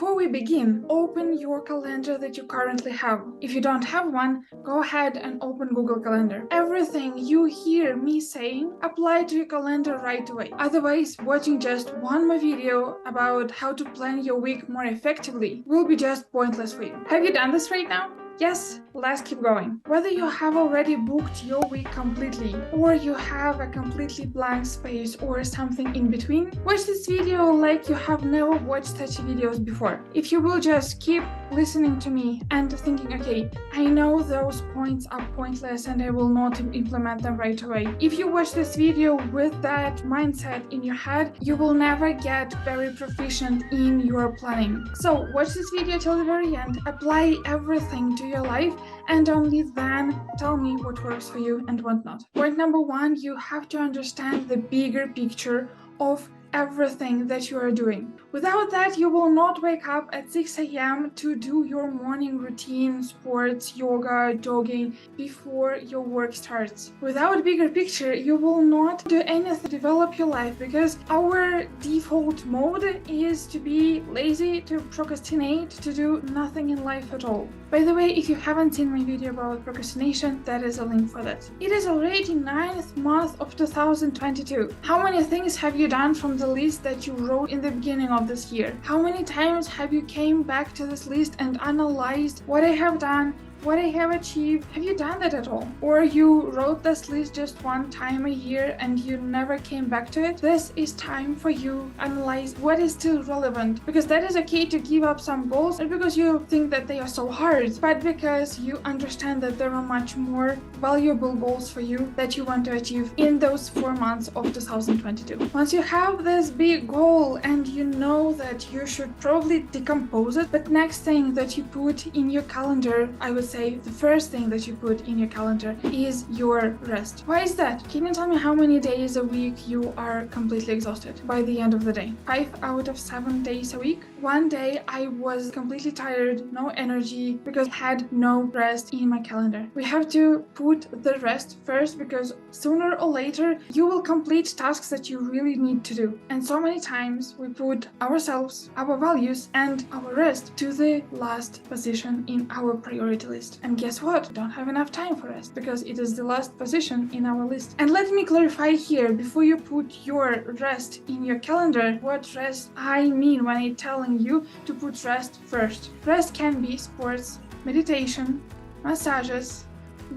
Before we begin, open your calendar that you currently have. If you don't have one, go ahead and open Google Calendar. Everything you hear me saying, apply to your calendar right away. Otherwise, watching just one more video about how to plan your week more effectively will be just pointless for you. Have you done this right now? Yes, let's keep going. Whether you have already booked your week completely, or you have a completely blank space or something in between, watch this video like you have never watched such videos before. If you will just keep listening to me and thinking, okay, I know those points are pointless and I will not implement them right away. If you watch this video with that mindset in your head, you will never get very proficient in your planning. So watch this video till the very end, apply everything to your life, and only then tell me what works for you and what not. Point number one, you have to understand the bigger picture of everything that you are doing. Without that, you will not wake up at 6 a.m. to do your morning routine, sports, yoga, jogging before your work starts. Without a bigger picture, you will not do anything to develop your life, because our default mode is to be lazy, to procrastinate, to do nothing in life at all. By the way, if you haven't seen my video about procrastination, that is a link for that. It is already 9th month of 2022. How many things have you done from the list that you wrote in the beginning of this year? How many times have you came back to this list and analyzed what I have done, what I have achieved? Have you done that at all? Or you wrote this list just one time a year and you never came back to it? This is time for you to analyze what is still relevant, because that is okay to give up some goals, not because you think that they are so hard, but because you understand that there are much more valuable goals for you that you want to achieve in those 4 months of 2022. Once you have this big goal and you know that you should probably decompose it, but next thing that you put in your calendar, I would say the first thing that you put in your calendar is your rest. Why is that? Can you tell me how many days a week you are completely exhausted by the end of the day? 5 out of 7 days a week? One day I was completely tired, no energy, because I had no rest in my calendar. We have to put the rest first, because sooner or later you will complete tasks that you really need to do. And so many times we put ourselves, our values, and our rest to the last position in our priority list. And guess what? We don't have enough time for rest, because it is the last position in our list. And let me clarify here, before you put your rest in your calendar, what rest I mean when I'm telling you to put rest first. Rest can be sports, meditation, massages,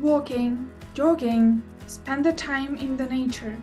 walking, jogging, spend the time in the nature,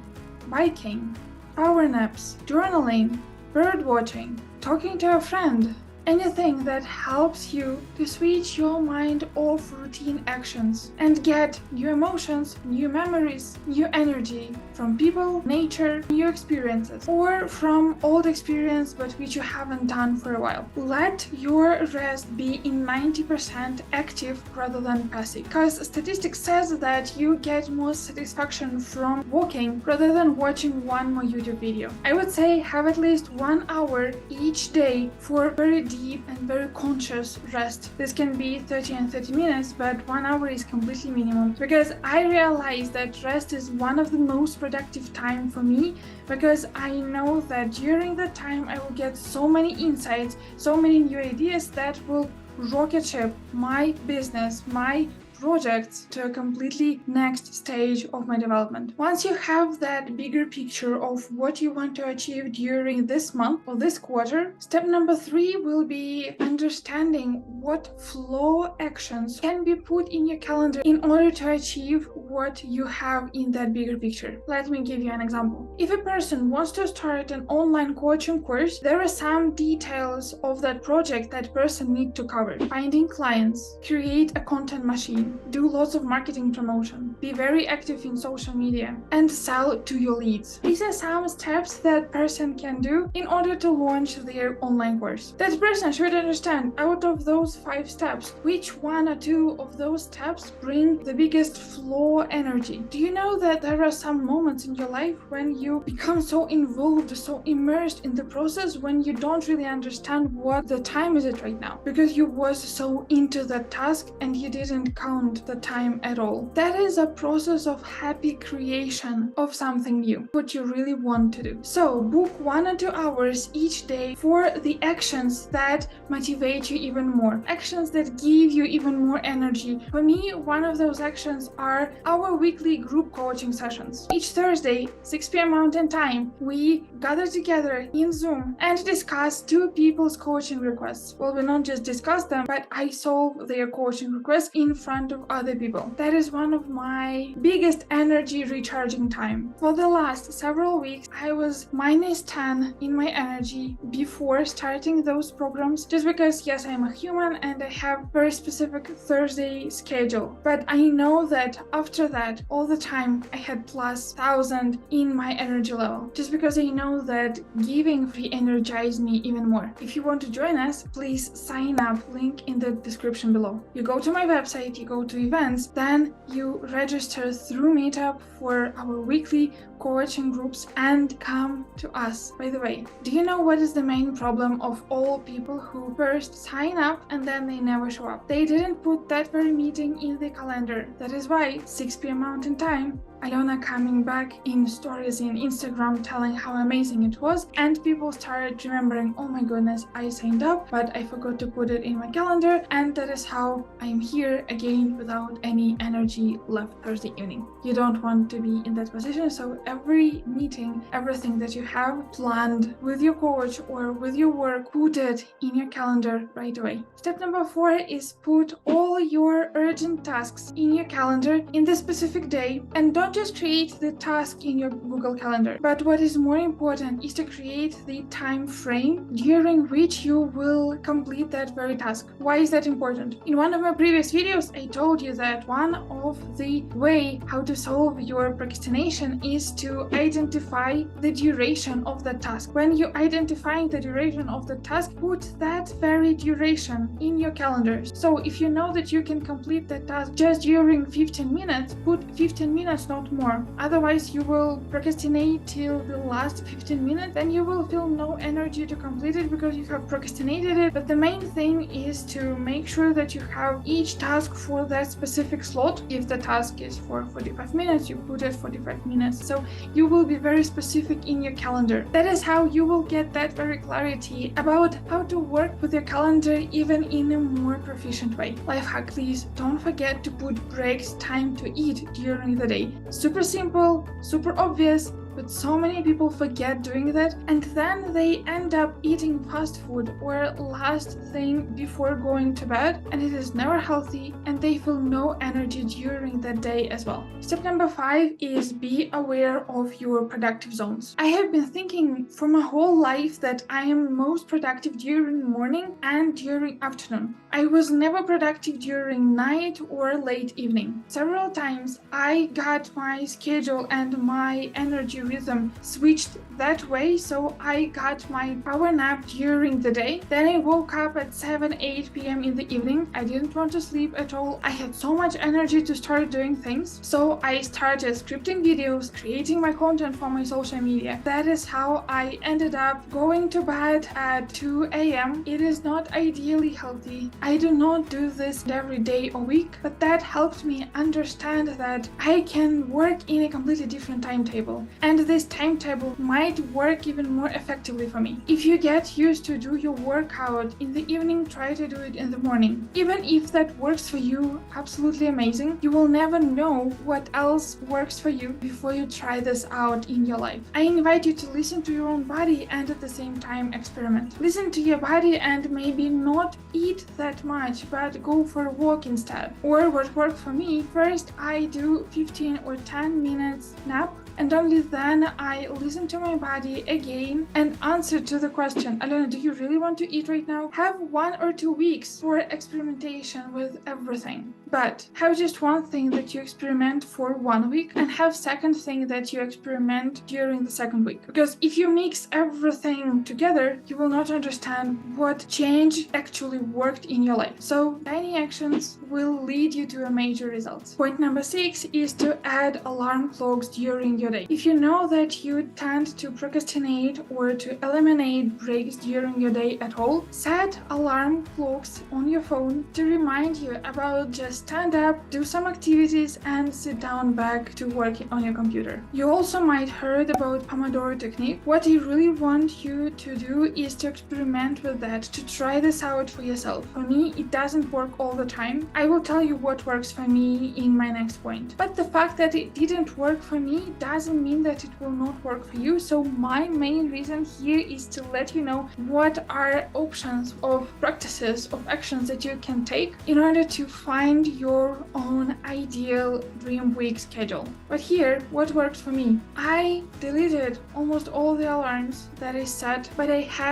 biking, power naps, journaling, bird watching, talking to a friend. Anything that helps you to switch your mind off routine actions and get new emotions, new memories, new energy from people, nature, new experiences, or from old experience but which you haven't done for a while. Let your rest be in 90% active rather than passive, because statistics says that you get more satisfaction from walking rather than watching one more YouTube video. I would say have at least 1 hour each day for very deep and very conscious rest. This can be 30 and 30 minutes, but 1 hour is completely minimum, because I realize that rest is one of the most productive time for me, because I know that during that time I will get so many insights, so many new ideas that will rocket ship my business, my projects to a completely next stage of my development. Once you have that bigger picture of what you want to achieve during this month or this quarter, step number 3 will be understanding what flow actions can be put in your calendar in order to achieve what you have in that bigger picture. Let me give you an example. If a person wants to start an online coaching course, there are some details of that project that person needs to cover. Finding clients, create a content machine, do lots of marketing promotion, be very active in social media, and sell to your leads. These are some steps that person can do in order to launch their online course. That person should understand, out of those 5 steps, which 1 or 2 of those steps bring the biggest flow energy. Do you know that there are some moments in your life when you become so involved, so immersed in the process, when you don't really understand what the time is it right now, because you was so into that task and you didn't count count the time at all. That is a process of happy creation of something new, what you really want to do. So book 1 or 2 hours each day for the actions that motivate you even more, actions that give you even more energy. For me, one of those actions are our weekly group coaching sessions. Each Thursday, 6 p.m. Mountain Time, we gather together in Zoom and discuss two people's coaching requests. Well, we not just discuss them, but I solve their coaching requests in front of other people. That is one of my biggest energy recharging time. For the last several weeks, I was -10 in my energy before starting those programs, just because, yes, I'm a human and I have very specific Thursday schedule. But I know that after that, all the time, I had +1000 in my energy level, just because I know that giving re-energized me even more. If you want to join us, please sign up, link in the description below. You go to my website, you go to events, then you register through Meetup for our weekly coaching groups and come to us. By the way, do you know what is the main problem of all people who first sign up and then they never show up? They didn't put that very meeting in the calendar. That is why 6 p.m. Mountain Time, Alona coming back in stories in Instagram telling how amazing it was, and people started remembering, oh my goodness, I signed up, but I forgot to put it in my calendar, and that is how I'm here again without any energy left Thursday evening. You don't want to be in that position, so every meeting, everything that you have planned with your coach or with your work, put it in your calendar right away. Step number 4 is put all your urgent tasks in your calendar in the specific day, and don't just create the task in your Google Calendar, but what is more important is to create the time frame during which you will complete that very task. Why is that important? In one of my previous videos, I told you that one of the way how to solve your procrastination is to identify the duration of the task. When you identify the duration of the task, put that very duration in your calendars. So if you know that you can complete that task just during 15 minutes, put 15 minutes, not more. Otherwise, you will procrastinate till the last 15 minutes, then you will feel no energy to complete it because you have procrastinated it. But the main thing is to make sure that you have each task for that specific slot. If the task is for 45 minutes, you put it 45 minutes. So you will be very specific in your calendar. That is how you will get that very clarity about how to work with your calendar even in a more proficient way. Life hack, please don't forget to put breaks, time to eat during the day. Super simple, super obvious, but so many people forget doing that, and then they end up eating fast food or last thing before going to bed, and it is never healthy, and they feel no energy during that day as well. Step number 5 is be aware of your productive zones. I have been thinking for my whole life that I am most productive during morning and during afternoon. I was never productive during night or late evening. Several times I got my schedule and my energy rhythm switched that way, so I got my power nap during the day. Then I woke up at 7-8 p.m. in the evening. I didn't want to sleep at all. I had so much energy to start doing things, so I started scripting videos, creating my content for my social media. That is how I ended up going to bed at 2 a.m. It is not ideally healthy. I do not do this every day or week, but that helped me understand that I can work in a completely different timetable, and this timetable might work even more effectively for me. If you get used to do your workout in the evening, try to do it in the morning. Even if that works for you, absolutely amazing. You will never know what else works for you before you try this out in your life. I invite you to listen to your own body and at the same time experiment. Listen to your body and maybe not eat that much, but go for a walk instead. Or what worked for me, first I do 15 or 10 minutes nap, and only then I listen to my body again and answer to the question, Alona, do you really want to eat right now? Have 1 or 2 weeks for experimentation with everything. But have just one thing that you experiment for 1 week, and have second thing that you experiment during the second week. Because if you mix everything together, you will not understand what change actually worked in your life. So tiny actions will lead you to a major result. Point number 6 is to add alarm clocks during your day. If you know that you tend to procrastinate or to eliminate breaks during your day at all, set alarm clocks on your phone to remind you about just stand up, do some activities, and sit down back to work on your computer. You also might heard about Pomodoro technique. What I really want you to do is to experiment with that, to try this out for yourself. For me, it doesn't work all the time. I will tell you what works for me in my next point. But the fact that it didn't work for me doesn't mean that it will not work for you. So my main reason here is to let you know what are options of practices, of actions that you can take in order to find your own ideal dream week schedule. But here, what worked for me? I deleted almost all the alarms that I set, but I have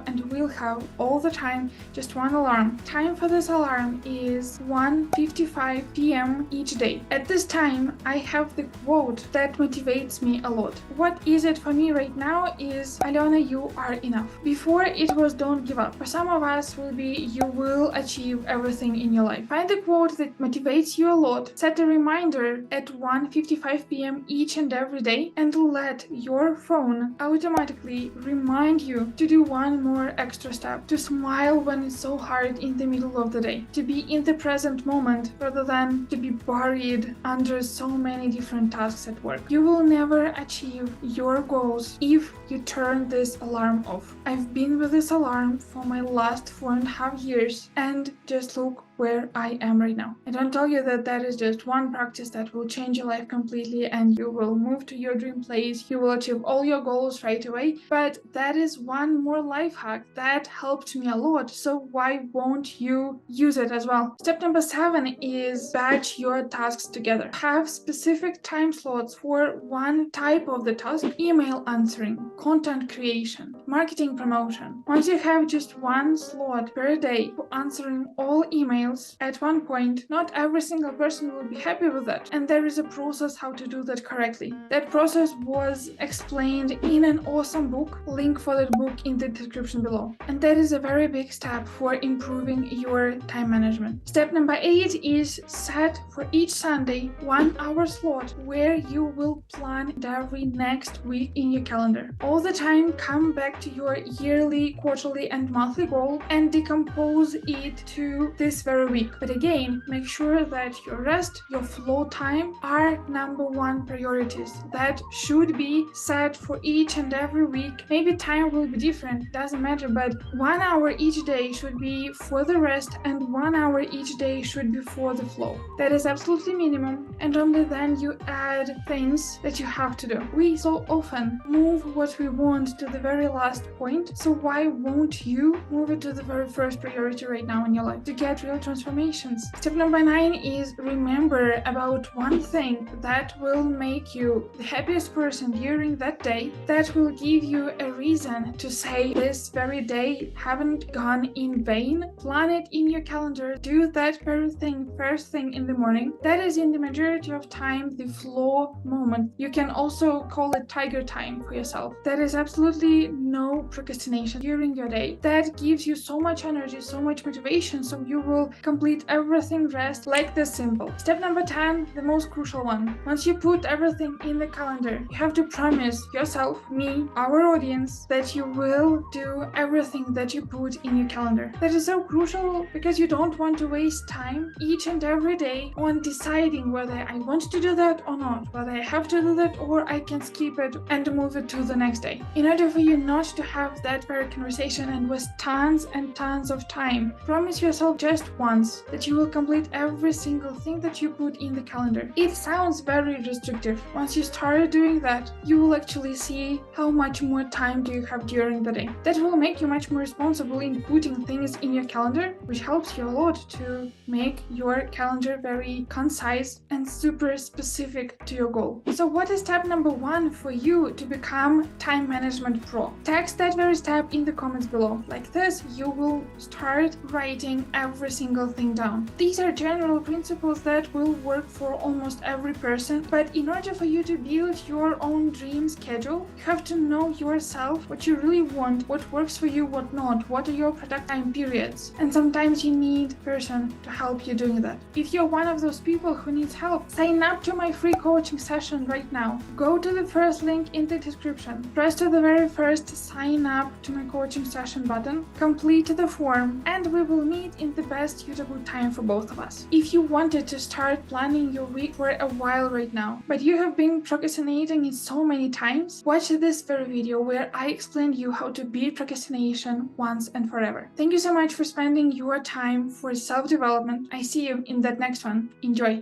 and will have all the time just one alarm. Time for this alarm is 1:55 p.m. each day. At this time, I have the quote that motivates me a lot. What is it for me right now is, Alena, you are enough. Before it was don't give up. For some of us will be you will achieve everything in your life. Find the quote that motivates you a lot. Set a reminder at 1:55 p.m. each and every day and let your phone automatically remind you to do one more extra step, to smile when it's so hard in the middle of the day, to be in the present moment rather than to be buried under so many different tasks at work. You will never achieve your goals if you turn this alarm off. I've been with this alarm for my last 4.5 years and just look where I am right now. I don't tell you that that is just one practice that will change your life completely and you will move to your dream place, you will achieve all your goals right away, but that is one more life hack that helped me a lot, so why won't you use it as well? Step number 7 is batch your tasks together. Have specific time slots for one type of the task: email answering, content creation, marketing promotion. Once you have just one slot per day for answering all emails at one point, not every single person will be happy with that, and there is a process how to do that correctly. That process was explained in an awesome book, link for that book in the description below, and that is a very big step for improving your time management. Step number 8 is set for each Sunday 1 hour slot where you will plan every next week in your calendar. All the time, come back to your yearly, quarterly, and monthly goal and decompose it to this very week. But again, make sure that your rest, your flow time are number one priorities. That should be set for each and every week. Maybe time will be different, doesn't matter, but 1 hour each day should be for the rest and 1 hour each day should be for the flow. That is absolutely minimum, and only then you add things that you have to do. We so often move what we want to the very last point, so why won't you move it to the very first priority right now in your life to get real transformations? Step number 9 is remember about one thing that will make you the happiest person during that day, that will give you a reason to say this very day haven't gone in vain. Plan it in your calendar, do that very thing first thing in the morning. That is in the majority of time the flow moment. You can also call it tiger time for yourself. That is absolutely no procrastination during your day. That gives you so much energy, so much motivation, so you will complete everything rest like this simple. Step number 10, the most crucial one. Once you put everything in the calendar, you have to promise yourself, me, our audience, that you will do everything that you put in your calendar. That is so crucial because you don't want to waste time each and every day on deciding whether I want to do that or not, whether I have to do that or I can skip it and move it to the next day. In order for you not to have that very conversation and waste tons and tons of time, promise yourself just once that you will complete every single thing that you put in the calendar. It sounds very restrictive. Once you start doing that, you will actually see how much more time do you have during the day. That will make you much more responsible in putting things in your calendar, which helps you a lot to make your calendar very concise and super specific to your goal. So what is step number 1 for you to become time management pro? Text that very step in the comments below. Like this, you will start writing every single thing down. These are general principles that will work for almost every person, but in order for you to build your own dream schedule, you have to know yourself, what you really want, what works for you, what not, what are your product time periods, and sometimes you need a person to help you doing that. If you're one of those people who needs help, sign up to my free coaching session right now. Go to the first link in the description, press to the very first sign up to my coaching session button, complete the form, and we will meet in the best suitable time for both of us. If you wanted to start planning your week for a while right now, but you have been procrastinating it so many times, watch this very video where I explained you how to beat procrastination once and forever. Thank you so much for spending your time for self-development. I see you in that next one. Enjoy!